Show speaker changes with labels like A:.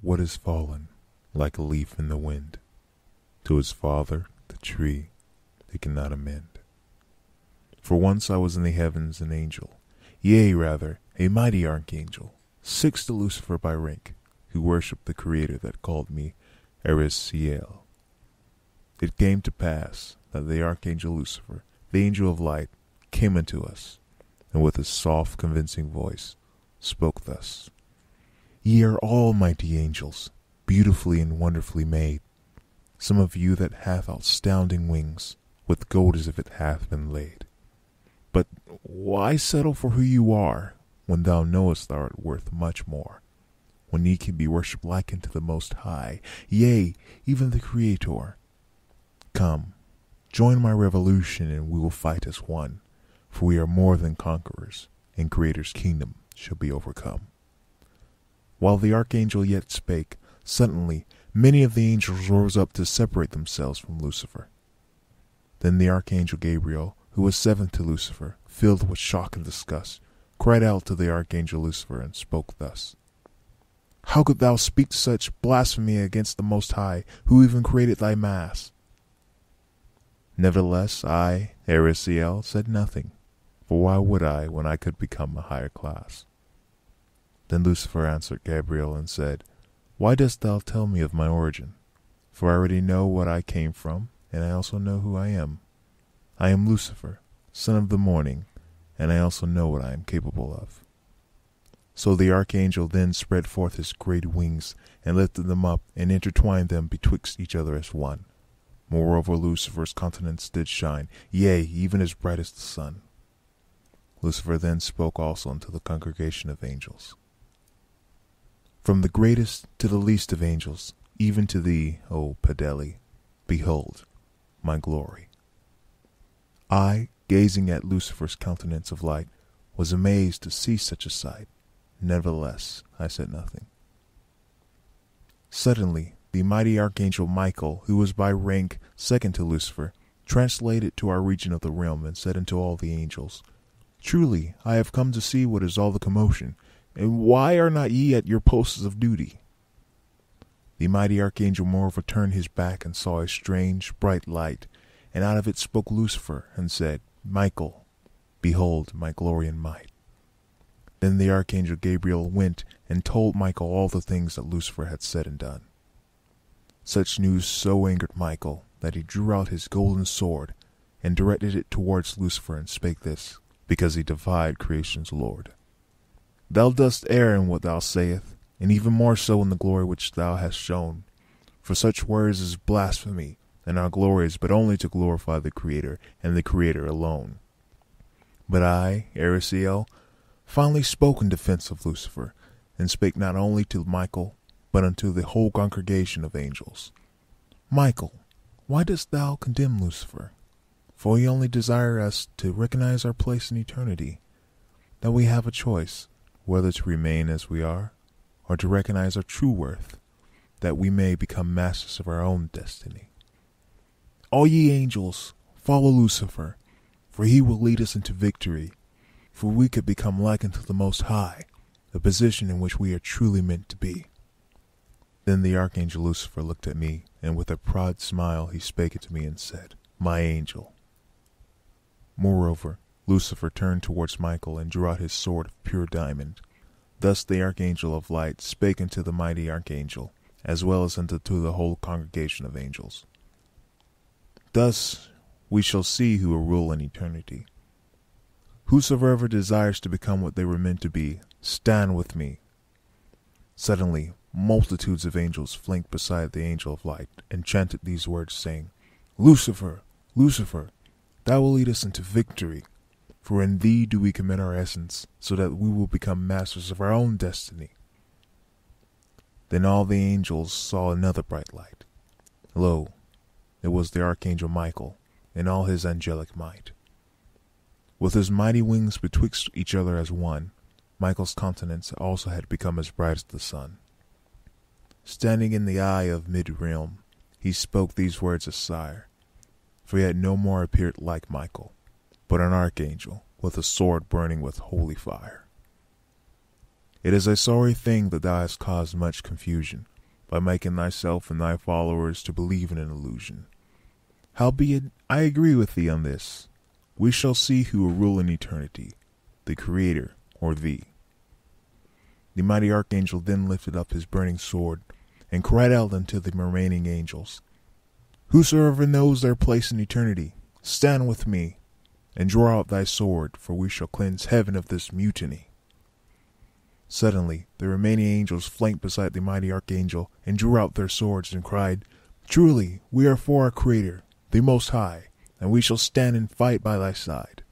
A: what is fallen, like a leaf in the wind? To his father, the tree, they cannot amend. For once I was in the heavens an angel, yea, rather, a mighty archangel, sixth to Lucifer by rank, who worshipped the Creator that called me Arisiel. It came to pass that the archangel Lucifer, the angel of light, came unto us, and with his soft, convincing voice spoke thus: Ye are all mighty angels, beautifully and wonderfully made. Some of you that hath outstanding wings, with gold as if it hath been laid. But why settle for who you are, when thou knowest thou art worth much more? When ye can be worshipped like unto the Most High, yea, even the Creator. Come, join my revolution, and we will fight as one, for we are more than conquerors, and Creator's kingdom shall be overcome. While the archangel yet spake, suddenly many of the angels rose up to separate themselves from Lucifer. Then the archangel Gabriel, who was seventh to Lucifer, filled with shock and disgust, cried out to the archangel Lucifer and spoke thus: How could thou speak such blasphemy against the Most High, who even created thy mass? Nevertheless, I, Arisiel, said nothing, for why would I when I could become a higher class? Then Lucifer answered Gabriel and said, Why dost thou tell me of my origin? For I already know what I came from, and I also know who I am. I am Lucifer, son of the morning, and I also know what I am capable of. So the archangel then spread forth his great wings, and lifted them up, and intertwined them betwixt each other as one. Moreover, Lucifer's countenance did shine, yea, even as bright as the sun. Lucifer then spoke also unto the congregation of angels: From the greatest to the least of angels, even to thee, O Padeli, behold my glory. I, gazing at Lucifer's countenance of light, was amazed to see such a sight. Nevertheless, I said nothing. Suddenly, the mighty archangel Michael, who was by rank second to Lucifer, translated to our region of the realm, and said unto all the angels, Truly, I have come to see what is all the commotion, and why are not ye at your posts of duty? The mighty archangel moreover turned his back and saw a strange, bright light, and out of it spoke Lucifer, and said, Michael, behold my glory and might. Then the archangel Gabriel went and told Michael all the things that Lucifer had said and done. Such news so angered Michael that he drew out his golden sword and directed it towards Lucifer and spake this, because he defied creation's Lord: Thou dost err in what thou sayest, and even more so in the glory which thou hast shown. For such words is blasphemy, and our glory is but only to glorify the Creator, and the Creator alone. But I, Arisiel, finally spoke in defense of Lucifer, and spake not only to Michael, but unto the whole congregation of angels. Michael, why dost thou condemn Lucifer? For he only desires us to recognize our place in eternity, that we have a choice, whether to remain as we are, or to recognize our true worth, that we may become masters of our own destiny. All ye angels, follow Lucifer, for he will lead us into victory, for we could become like unto the Most High, the position in which we are truly meant to be. Then the archangel Lucifer looked at me, and with a proud smile he spake unto me and said, My angel. Moreover, Lucifer turned towards Michael and drew out his sword of pure diamond. Thus the archangel of light spake unto the mighty archangel, as well as unto the whole congregation of angels. Thus we shall see who will rule in eternity. Whosoever desires to become what they were meant to be, stand with me. Suddenly, multitudes of angels flanked beside the angel of light, and chanted these words, saying, Lucifer, Lucifer, thou wilt lead us into victory, for in thee do we commit our essence, so that we will become masters of our own destiny. Then all the angels saw another bright light. Lo, it was the archangel Michael, in all his angelic might. With his mighty wings betwixt each other as one, Michael's countenance also had become as bright as the sun. Standing in the eye of mid-realm, he spoke these words as sire, for he had no more appeared like Michael, but an archangel with a sword burning with holy fire. It is a sorry thing that thou hast caused much confusion, by making thyself and thy followers to believe in an illusion. Howbeit, I agree with thee on this. We shall see who will rule in eternity, the Creator or thee. The mighty archangel then lifted up his burning sword and cried out unto the remaining angels, Whosoever knows their place in eternity, stand with me, and draw out thy sword, for we shall cleanse heaven of this mutiny. Suddenly the remaining angels flanked beside the mighty archangel and drew out their swords and cried, Truly, we are for our Creator, the Most High, and we shall stand and fight by thy side.